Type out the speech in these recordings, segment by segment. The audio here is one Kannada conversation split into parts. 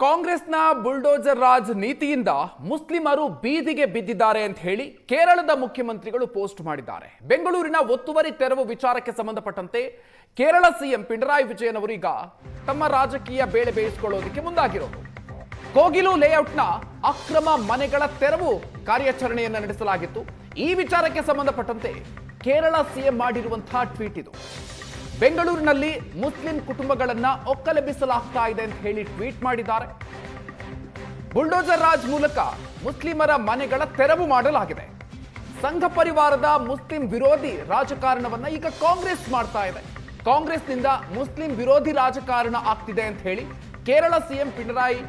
ಕಾಂಗ್ರೆಸ್ನ ಬುಲ್ಡೋಜರ್ ರಾಜ್ ನೀತಿಯಿಂದ ಮುಸ್ಲಿಮರು ಬೀದಿಗೆ ಬಿದ್ದಿದ್ದಾರೆ ಅಂತ ಹೇಳಿ ಕೇರಳದ ಮುಖ್ಯಮಂತ್ರಿಗಳು ಪೋಸ್ಟ್ ಮಾಡಿದ್ದಾರೆ. ಬೆಂಗಳೂರಿನ ಒತ್ತುವರಿ ತೆರವು ವಿಚಾರಕ್ಕೆ ಸಂಬಂಧಪಟ್ಟಂತೆ ಕೇರಳ ಸಿಎಂ ಪಿಣರಾಯಿ ವಿಜಯನ್ ಅವರು ಈಗ ತಮ್ಮ ರಾಜಕೀಯ ಬೇಳೆ ಬೇಯಿಸಿಕೊಳ್ಳೋದಕ್ಕೆ ಮುಂದಾಗಿರೋದು. ಕೋಗಿಲು ಲೇಔಟ್ನ ಅಕ್ರಮ ಮನೆಗಳ ತೆರವು ಕಾರ್ಯಾಚರಣೆಯನ್ನು ನಡೆಸಲಾಗಿತ್ತು. ಈ ವಿಚಾರಕ್ಕೆ ಸಂಬಂಧಪಟ್ಟಂತೆ ಕೇರಳ ಸಿಎಂ ಮಾಡಿರುವಂತಹ ಟ್ವೀಟ್ ಇದು. ಬೆಂಗಳೂರಿನಲ್ಲಿ ಮುಸ್ಲಿಂ ಕುಟುಂಬಗಳನ್ನ ಒಕ್ಕಲೆಬ್ಬಿಸಲಾಗ್ತಾ ಇದೆ ಅಂತ ಹೇಳಿ ಟ್ವೀಟ್ ಮಾಡಿದ್ದಾರೆ. ಬುಲ್ಡೋಜರ್ ರಾಜ್ ಮೂಲಕ ಮುಸ್ಲಿಮರ ಮನೆಗಳ ತೆರವು ಮಾಡಲಾಗಿದೆ. ಸಂಘ ಪರಿವಾರದ ಮುಸ್ಲಿಂ ವಿರೋಧಿ ರಾಜಕಾರಣವನ್ನ ಈಗ ಕಾಂಗ್ರೆಸ್ ಮಾಡ್ತಾ ಇದೆ. ಕಾಂಗ್ರೆಸ್ನಿಂದ ಮುಸ್ಲಿಂ ವಿರೋಧಿ ರಾಜಕಾರಣ ಆಗ್ತಿದೆ ಅಂತ ಹೇಳಿ ಕೇರಳ ಸಿಎಂ ಪಿಣರಾಯಿ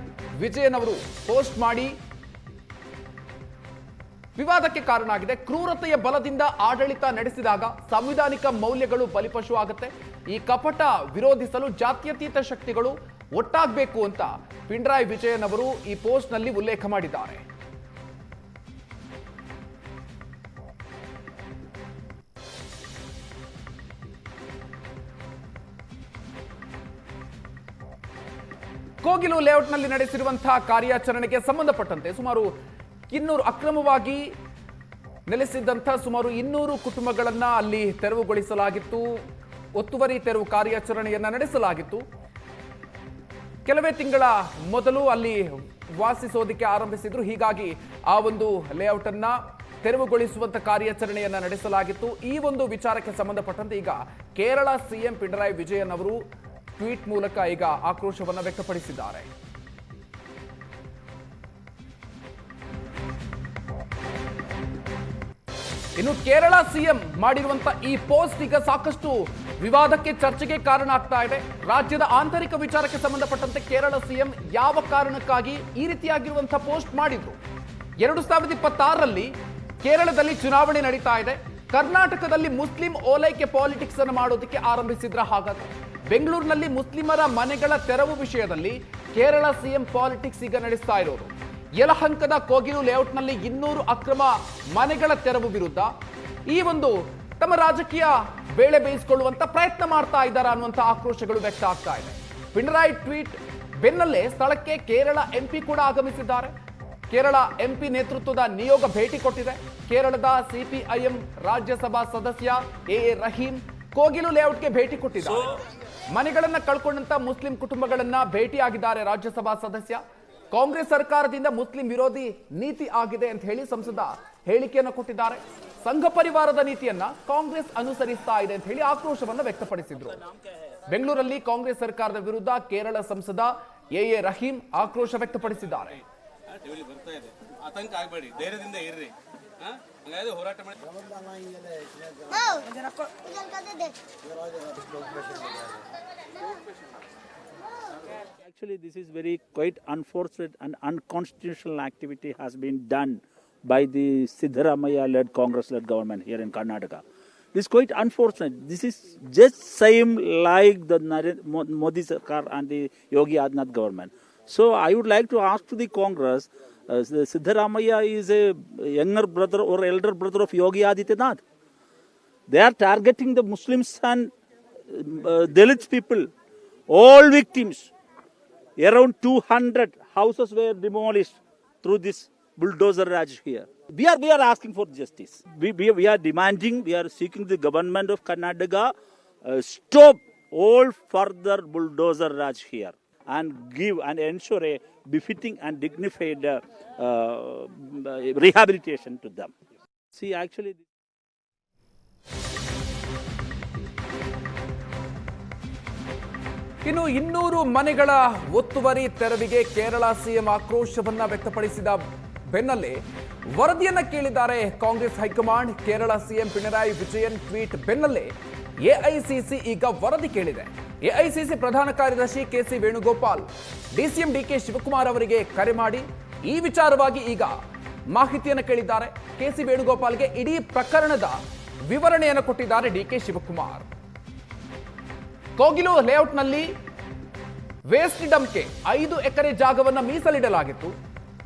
ವಿಜಯನ್ ಅವರು ಪೋಸ್ಟ್ ಮಾಡಿ ವಿವಾದಕ್ಕೆ ಕಾರಣ ಆಗಿದೆ. ಕ್ರೂರತೆಯ ಬಲದಿಂದ ಆಡಳಿತ ನಡೆಸಿದಾಗ ಸಂವಿಧಾನಿಕ ಮೌಲ್ಯಗಳು ಬಲಿಪಶು ಆಗುತ್ತೆ. ಈ ಕಪಟ ವಿರೋಧಿಸಲು ಜಾತ್ಯತೀತ ಶಕ್ತಿಗಳು ಒಟ್ಟಾಗಬೇಕು ಅಂತ ಪಿಣರಾಯಿ ವಿಜಯನ್ ಅವರು ಈ ಪೋಸ್ಟ್ ನಲ್ಲಿ ಉಲ್ಲೇಖ ಮಾಡಿದ್ದಾರೆ. ಕೋಗಿಲು ಲೇಔಟ್ನಲ್ಲಿ ನಡೆಸಿರುವಂತಹ ಕಾರ್ಯಾಚರಣೆಗೆ ಸಂಬಂಧಪಟ್ಟಂತೆ ಸುಮಾರು 200 ಅಕ್ರಮವಾಗಿ ನೆಲೆಸಿದ್ದಂತಹ ಸುಮಾರು 200 ಕುಟುಂಬಗಳನ್ನ ಅಲ್ಲಿ ತೆರವುಗೊಳಿಸಲಾಗಿತ್ತು. ಒತ್ತುವರಿ ತೆರವು ಕಾರ್ಯಾಚರಣೆಯನ್ನ ನಡೆಸಲಾಗಿತ್ತು. ಕೆಲವೇ ತಿಂಗಳ ಮೊದಲು ಅಲ್ಲಿ ವಾಸಿಸೋದಕ್ಕೆ ಆರಂಭಿಸಿದ್ರು. ಹೀಗಾಗಿ ಆ ಒಂದು ಲೇಔಟ್ ಅನ್ನ ತೆರವುಗೊಳಿಸುವಂತ ಕಾರ್ಯಾಚರಣೆಯನ್ನ ನಡೆಸಲಾಗಿತ್ತು. ಈ ಒಂದು ವಿಚಾರಕ್ಕೆ ಸಂಬಂಧಪಟ್ಟಂತೆ ಈಗ ಕೇರಳ ಸಿಎಂ ಪಿಣರಾಯಿ ವಿಜಯನ್ ಅವರು ಟ್ವೀಟ್ ಮೂಲಕ ಈಗ ಆಕ್ರೋಶವನ್ನು ವ್ಯಕ್ತಪಡಿಸಿದ್ದಾರೆ. ಇನ್ನು ಕೇರಳ ಸಿಎಂ ಮಾಡಿರುವಂತ ಈ ಪೋಸ್ಟ್ ಈಗ ಸಾಕಷ್ಟು ವಿವಾದಕ್ಕೆ ಚರ್ಚೆಗೆ ಕಾರಣ ಆಗ್ತಾ ಇದೆ. ರಾಜ್ಯದ ಆಂತರಿಕ ವಿಚಾರಕ್ಕೆ ಸಂಬಂಧಪಟ್ಟಂತೆ ಕೇರಳ ಸಿಎಂ ಯಾವ ಕಾರಣಕ್ಕಾಗಿ ಈ ರೀತಿಯಾಗಿರುವಂತಹ ಪೋಸ್ಟ್ ಮಾಡಿದ್ರು? 2026ರಲ್ಲಿ ಕೇರಳದಲ್ಲಿ ಚುನಾವಣೆ ನಡೀತಾ ಇದೆ. ಕರ್ನಾಟಕದಲ್ಲಿ ಮುಸ್ಲಿಂ ಓಲೈಕೆ ಪಾಲಿಟಿಕ್ಸ್ ಅನ್ನು ಮಾಡೋದಕ್ಕೆ ಆರಂಭಿಸಿದ್ರ? ಹಾಗಾದ್ರೆ ಬೆಂಗಳೂರಿನಲ್ಲಿ ಮುಸ್ಲಿಮರ ಮನೆಗಳ ತೆರವು ವಿಷಯದಲ್ಲಿ ಕೇರಳ ಸಿಎಂ ಪಾಲಿಟಿಕ್ಸ್ ಈಗ ನಡೆಸ್ತಾ ಇರೋದು. ಯಲಹಂಕದ ಕೋಗಿಲು ಲೇಔಟ್ನಲ್ಲಿ 200 ಅಕ್ರಮ ಮನೆಗಳ ತೆರವು ವಿರುದ್ಧ ಈ ಒಂದು ತಮ್ಮ ರಾಜಕೀಯ ಬೇಳೆ ಬೇಯಿಸಿಕೊಳ್ಳುವಂತ ಪ್ರಯತ್ನ ಮಾಡ್ತಾ ಇದ್ದಾರೆ ಅನ್ನುವಂಥ ಆಕ್ರೋಶಗಳು ವ್ಯಕ್ತ ಆಗ್ತಾ ಇದೆ. ಪಿಣರಾಯಿ ಟ್ವೀಟ್ ಬೆನ್ನಲ್ಲೇ ಸ್ಥಳಕ್ಕೆ ಕೇರಳ ಎಂಪಿ ಕೂಡ ಆಗಮಿಸಿದ್ದಾರೆ. ಕೇರಳ ಎಂಪಿ ನೇತೃತ್ವದ ನಿಯೋಗ ಭೇಟಿ ಕೊಟ್ಟಿದೆ. ಕೇರಳದ ಸಿಪಿಐಎಂ ರಾಜ್ಯಸಭಾ ಸದಸ್ಯ ಎ ರಹೀಂ ಕೋಗಿಲು ಲೇಔಟ್ಗೆ ಭೇಟಿ ಕೊಟ್ಟಿದ್ದಾರೆ. ಮನೆಗಳನ್ನ ಕಳ್ಕೊಂಡಂತ ಮುಸ್ಲಿಂ ಕುಟುಂಬಗಳನ್ನ ಭೇಟಿಯಾಗಿದ್ದಾರೆ ರಾಜ್ಯಸಭಾ ಸದಸ್ಯ. ಕಾಂಗ್ರೆಸ್ ಸರ್ಕಾರದಿಂದ ಮುಸ್ಲಿಂ ವಿರೋಧಿ ನೀತಿ ಆಗಿದೆ ಅಂತ ಹೇಳಿ ಸಂಸದ ಹೇಳಿಕೆಯನ್ನು ಕೊಟ್ಟಿದ್ದಾರೆ. ಸಂಘ ಪರಿವಾರದ ನೀತಿಯನ್ನ ಕಾಂಗ್ರೆಸ್ ಅನುಸರಿಸ್ತಾ ಇದೆ ಅಂತ ಹೇಳಿ ಆಕ್ರೋಶವನ್ನು ವ್ಯಕ್ತಪಡಿಸಿದ್ರು. ಬೆಂಗಳೂರಲ್ಲಿ ಕಾಂಗ್ರೆಸ್ ಸರ್ಕಾರದ ವಿರುದ್ಧ ಕೇರಳ ಸಂಸದ ಎ ರಹೀಂ ಆಕ್ರೋಶ ವ್ಯಕ್ತಪಡಿಸಿದ್ದಾರೆ. ಆತಂಕ ಆಗಬೇಡಿ, ಧೈರ್ಯದಿಂದ ಇರ್ರಿ, ಹೋರಾಟ ಮಾಡಿ. Actually, this is very quite unfortunate and unconstitutional activity has been done by the Siddaramaiah-led Congress-led government here in Karnataka. This is quite unfortunate. This is just same like the Modi Sarkar and the Yogi Adityanath government. So I would like to ask to the Congress, Siddaramaiah is a younger brother or elder brother of Yogi Adityanath. They are targeting the Muslims and Dalit people, all victims. Around 200 houses were demolished through this bulldozer raj here. We are asking for justice. We are demanding, we are seeking the government of Karnataka stop all further bulldozer raj here and give and ensure a befitting and dignified rehabilitation to them. See, actually. ಇನ್ನು 200 ಮನೆಗಳ ಒತ್ತುವರಿ ತೆರವಿಗೆ ಕೇರಳ ಸಿಎಂ ಆಕ್ರೋಶವನ್ನ ವ್ಯಕ್ತಪಡಿಸಿದ ಬೆನ್ನಲ್ಲೇ ವರದಿಯನ್ನ ಕೇಳಿದ್ದಾರೆ Congress high command. Kerala CM Pinarayi Vijayan tweet ಬೆನ್ನಲ್ಲೇ ಎಐಸಿಸಿ ಈಗ ವರದಿ ಕೇಳಿದೆ. ಎಐಸಿಸಿ ಪ್ರಧಾನ ಕಾರ್ಯದರ್ಶಿ ಕೆಸಿ ವೇಣುಗೋಪಾಲ್ ಡಿಸಿಎಂ ಡಿಕೆ ಶಿವಕುಮಾರ್ ಅವರಿಗೆ ಕರೆ ಮಾಡಿ ಈ ವಿಚಾರವಾಗಿ ಈಗ ಮಾಹಿತಿಯನ್ನು ಕೇಳಿದ್ದಾರೆ. ಕೆಸಿ ವೇಣುಗೋಪಾಲ್ಗೆ ಇಡೀ ಪ್ರಕರಣದ ವಿವರಣೆಯನ್ನು ಕೊಟ್ಟಿದ್ದಾರೆ ಡಿಕೆ ಶಿವಕುಮಾರ್. ಕೋಗಿಲು ಲೇಔಟ್ನಲ್ಲಿ ವೇಸ್ಟ್ ಡಂಪ್ಗೆ 5 ಎಕರೆ ಜಾಗವನ್ನು ಮೀಸಲಿಡಲಾಗಿತ್ತು.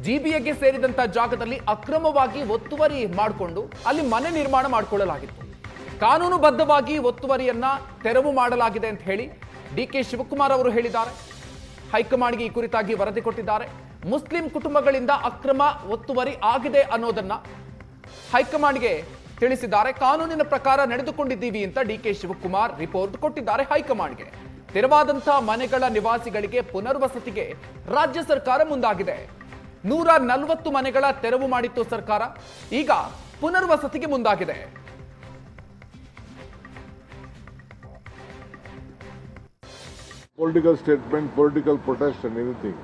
ಜಿಬಿಎಗೆ ಸೇರಿದಂತಹ ಜಾಗದಲ್ಲಿ ಅಕ್ರಮವಾಗಿ ಒತ್ತುವರಿ ಮಾಡಿಕೊಂಡು ಅಲ್ಲಿ ಮನೆ ನಿರ್ಮಾಣ ಮಾಡಿಕೊಳ್ಳಲಾಗಿತ್ತು. ಕಾನೂನುಬದ್ಧವಾಗಿ ಒತ್ತುವರಿಯನ್ನ ತೆರವು ಮಾಡಲಾಗಿದೆ ಅಂತ ಹೇಳಿ ಡಿಕೆ ಶಿವಕುಮಾರ್ ಅವರು ಹೇಳಿದ್ದಾರೆ. ಹೈಕಮಾಂಡ್ಗೆ ಈ ಕುರಿತಾಗಿ ವರದಿ ಕೊಟ್ಟಿದ್ದಾರೆ. ಮುಸ್ಲಿಂ ಕುಟುಂಬಗಳಿಂದ ಅಕ್ರಮ ಒತ್ತುವರಿ ಆಗಿದೆ ಅನ್ನೋದನ್ನ ಹೈಕಮಾಂಡ್ಗೆ ತಿಳಿಸಿದ್ದಾರೆ. ಕಾನೂನಿನ ಪ್ರಕಾರ ನಡೆದುಕೊಂಡಿದ್ದೀವಿ ಅಂತ ಡಿಕೆ ಶಿವಕುಮಾರ್ ರಿಪೋರ್ಟ್ ಕೊಟ್ಟಿದ್ದಾರೆ ಹೈಕಮಾಂಡ್ಗೆ. ತೆರವಾದಂತಹ ಮನೆಗಳ ನಿವಾಸಿಗಳಿಗೆ ಪುನರ್ವಸತಿಗೆ ರಾಜ್ಯ ಸರ್ಕಾರ ಮುಂದಾಗಿದೆ. 140 ಮನೆಗಳ ತೆರವು ಮಾಡಿತ್ತು ಸರ್ಕಾರ, ಈಗ ಪುನರ್ವಸತಿಗೆ ಮುಂದಾಗಿದೆ. Political statement, political protest and anything.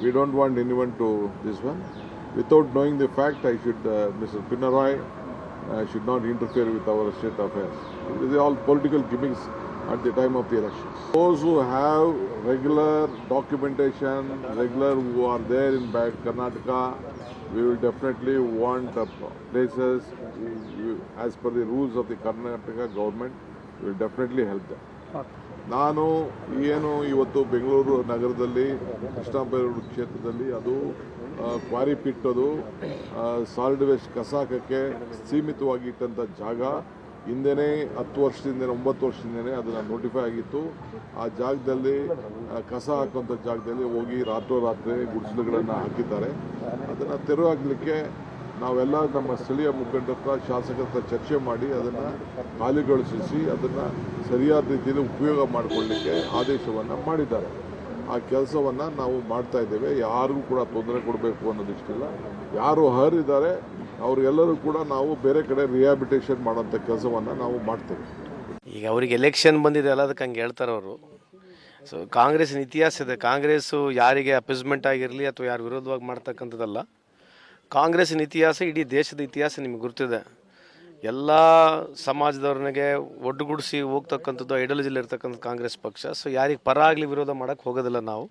We don't want anyone to this one. Without knowing the fact, Mr. Pinarayi should not interfere with our state affairs. These are all political gimmicks at the time of the elections. Those who have regular documentation, who are there in Karnataka, we will definitely want places as per the rules of the Karnataka government. We will definitely help them. ನಾನು ಇವತ್ತು ಬೆಂಗಳೂರು ನಗರದಲ್ಲಿ ಕೃಷ್ಣಬೈರೇಗೌಡ ಕ್ಷೇತ್ರದಲ್ಲಿ ಅದು ಕ್ವಾರಿ ಪಿಟ್ ಅದು ಸಾಲಿಡ್ ವೇಸ್ಟ್ ಕಸ ಹಾಕಕ್ಕೆ ಸೀಮಿತವಾಗಿ ಇಟ್ಟಂಥ ಜಾಗ ಹಿಂದೆನೇ 10 ವರ್ಷದಿಂದ 9 ವರ್ಷದಿಂದನೇ ಅದನ್ನು ನೋಟಿಫೈ ಆಗಿತ್ತು. ಆ ಜಾಗದಲ್ಲಿ ಕಸ ಹಾಕುವಂಥ ಜಾಗದಲ್ಲಿ ಹೋಗಿ ರಾತ್ರೋರಾತ್ರಿ ಗುಡಿಸಲುಗಳನ್ನು ಹಾಕಿದ್ದಾರೆ. ಅದನ್ನು ತೆರವು ಹಾಕಲಿಕ್ಕೆ ನಾವೆಲ್ಲ ನಮ್ಮ ಸ್ಥಳೀಯ ಮುಖಂಡರ ಹತ್ರ, ಶಾಸಕರ ಹತ್ರ ಚರ್ಚೆ ಮಾಡಿ ಅದನ್ನು ಖಾಲಿಗೊಳಿಸಿ ಅದನ್ನು ಸರಿಯಾದ ರೀತಿಯಲ್ಲಿ ಉಪಯೋಗ ಮಾಡಿಕೊಳ್ಳಲಿಕ್ಕೆ ಆದೇಶವನ್ನು ಮಾಡಿದ್ದಾರೆ. ಆ ಕೆಲಸವನ್ನು ನಾವು ಮಾಡ್ತಾ ಇದ್ದೇವೆ. ಯಾರಿಗೂ ಕೂಡ ತೊಂದರೆ ಕೊಡಬೇಕು ಅನ್ನೋದಿಷ್ಟಿಲ್ಲ. ಯಾರು ಅರ್ಹರಿದ್ದಾರೆ ಅವರೆಲ್ಲರೂ ಕೂಡ ನಾವು ಬೇರೆ ಕಡೆ ರಿಹ್ಯಾಬಿಟೇಷನ್ ಮಾಡೋಂಥ ಕೆಲಸವನ್ನು ನಾವು ಮಾಡ್ತೇವೆ. ಈಗ ಅವ್ರಿಗೆ ಎಲೆಕ್ಷನ್ ಬಂದಿದೆ ಅಲ್ಲ, ಅದಕ್ಕೆ ಹಂಗೆ ಹೇಳ್ತಾರೆ ಅವರು. ಸೊ ಕಾಂಗ್ರೆಸ್ಸಿನ ಇತಿಹಾಸ ಇದೆ. ಕಾಂಗ್ರೆಸ್ಸು ಯಾರಿಗೆ ಅಪೀಸ್ಮೆಂಟ್ ಆಗಿರಲಿ ಅಥವಾ ಯಾರು ವಿರೋಧವಾಗಿ ಮಾಡ್ತಕ್ಕಂಥದ್ದಲ್ಲ. ಕಾಂಗ್ರೆಸ್ಸಿನ ಇತಿಹಾಸ ಇಡೀ ದೇಶದ ಇತಿಹಾಸ ನಿಮಗೆ ಗೊತ್ತಿದೆ. ಎಲ್ಲ ಸಮಾಜದವ್ರನಿಗೆ ಒಡ್ಡುಗೂಡಿಸಿ ಹೋಗ್ತಕ್ಕಂಥದ್ದು ಐಡಿಯಾಲಜಿಲಿ ಇರ್ತಕ್ಕಂಥ ಕಾಂಗ್ರೆಸ್ ಪಕ್ಷ. ಸೊ ಯಾರಿಗೆ ಪರ ಆಗಲಿ ವಿರೋಧ ಮಾಡೋಕ್ಕೆ ಹೋಗೋದಿಲ್ಲ ನಾವು.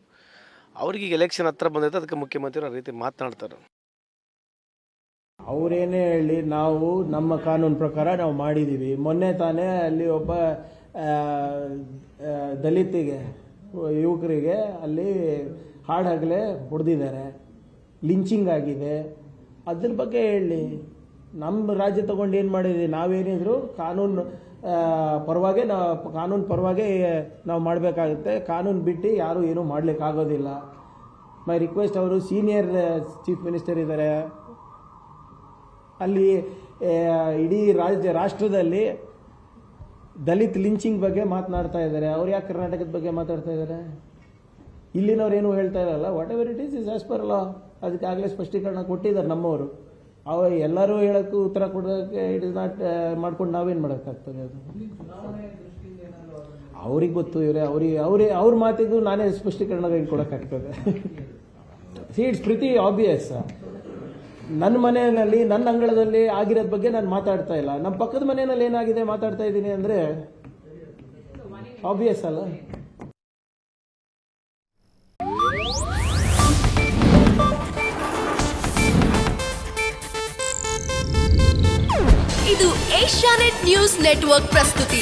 ಅವ್ರಿಗೆ ಈಗ ಎಲೆಕ್ಷನ್ ಹತ್ರ ಬಂದೈತೆ, ಅದಕ್ಕೆ ಮುಖ್ಯಮಂತ್ರಿ ಆ ರೀತಿ ಮಾತನಾಡ್ತಾರೆ. ಅವರೇನೇ ಹೇಳಿ ನಾವು ನಮ್ಮ ಕಾನೂನು ಪ್ರಕಾರ ನಾವು ಮಾಡಿದ್ದೀವಿ. ಮೊನ್ನೆ ತಾನೇ ಅಲ್ಲಿ ಒಬ್ಬ ದಲಿತಿಗೆ ಯುವಕರಿಗೆ ಅಲ್ಲಿ ಹಾಡಾಗಲೇ ಹೊಡೆದಿದ್ದಾರೆ, ಲಿಂಚಿಂಗ್ ಆಗಿದೆ. ಅದ್ರ ಬಗ್ಗೆ ಹೇಳಿ. ನಮ್ಮ ರಾಜ್ಯ ತಗೊಂಡು ಏನು ಮಾಡಿದ್ವಿ, ನಾವೇನಿದ್ರು ಕಾನೂನು ಪರವಾಗೇ ನಾವು ಮಾಡಬೇಕಾಗುತ್ತೆ. ಕಾನೂನು ಬಿಟ್ಟು ಯಾರೂ ಏನೂ ಮಾಡಲಿಕ್ಕಾಗೋದಿಲ್ಲ. ಮೈ ರಿಕ್ವೆಸ್ಟ್, ಅವರು ಸೀನಿಯರ್ ಚೀಫ್ ಮಿನಿಸ್ಟರ್ ಇದ್ದಾರೆ. ಅಲ್ಲಿ ಇಡೀ ರಾಷ್ಟ್ರದಲ್ಲಿ ದಲಿತ್ ಲಿಂಚಿಂಗ್ ಬಗ್ಗೆ ಮಾತನಾಡ್ತಾ ಇದ್ದಾರೆ. ಅವ್ರು ಯಾಕೆ ಕರ್ನಾಟಕದ ಬಗ್ಗೆ ಮಾತಾಡ್ತಾ ಇದ್ದಾರೆ? ಇಲ್ಲಿನವ್ರು ಏನು ಹೇಳ್ತಾ ಇರಲ್ಲ. What ever it is as per law. ಅದಕ್ಕೆ ಆಗಲೇ ಸ್ಪಷ್ಟೀಕರಣ ಕೊಟ್ಟಿದ್ದಾರೆ ನಮ್ಮವರು. ಎಲ್ಲರೂ ಹೇಳೋಕ್ಕೂ ಉತ್ತರ ಕೊಡೋಕ್ಕೆ ಇಟ್ ಇಸ್ ನಾಟ್ ಮಾಡ್ಕೊಂಡು ನಾವೇನು ಮಾಡೋಕ್ಕಾಗ್ತದೆ? ಅದು ಅವ್ರಿಗೆ ಗೊತ್ತು. ಅವ್ರ ಮಾತಿಗೂ ನಾನೇ ಸ್ಪಷ್ಟೀಕರಣ ಕೊಡೋಕ್ಕಾಗ್ತದೆ? See, it's pretty obvious. ನನ್ನ ಮನೆಯಲ್ಲಿ, ನನ್ನ ಅಂಗಳದಲ್ಲಿ ಆಗಿರೋದ್ ಬಗ್ಗೆ ನಾನು ಮಾತಾಡ್ತಾ ಇಲ್ಲ. ನಮ್ಮ ಪಕ್ಕದ ಮನೆಯಲ್ಲಿ ಏನಾಗಿದೆ ಮಾತಾಡ್ತಾ ಇದ್ದೀನಿ ಅಂದರೆ ಆಬ್ವಿಯಸ್ ಅಲ್ಲ? ಇದು ಏಷ್ಯಾನೆಟ್ ನ್ಯೂಸ್ ನೆಟ್ವರ್ಕ್ ಪ್ರಸ್ತುತಿ.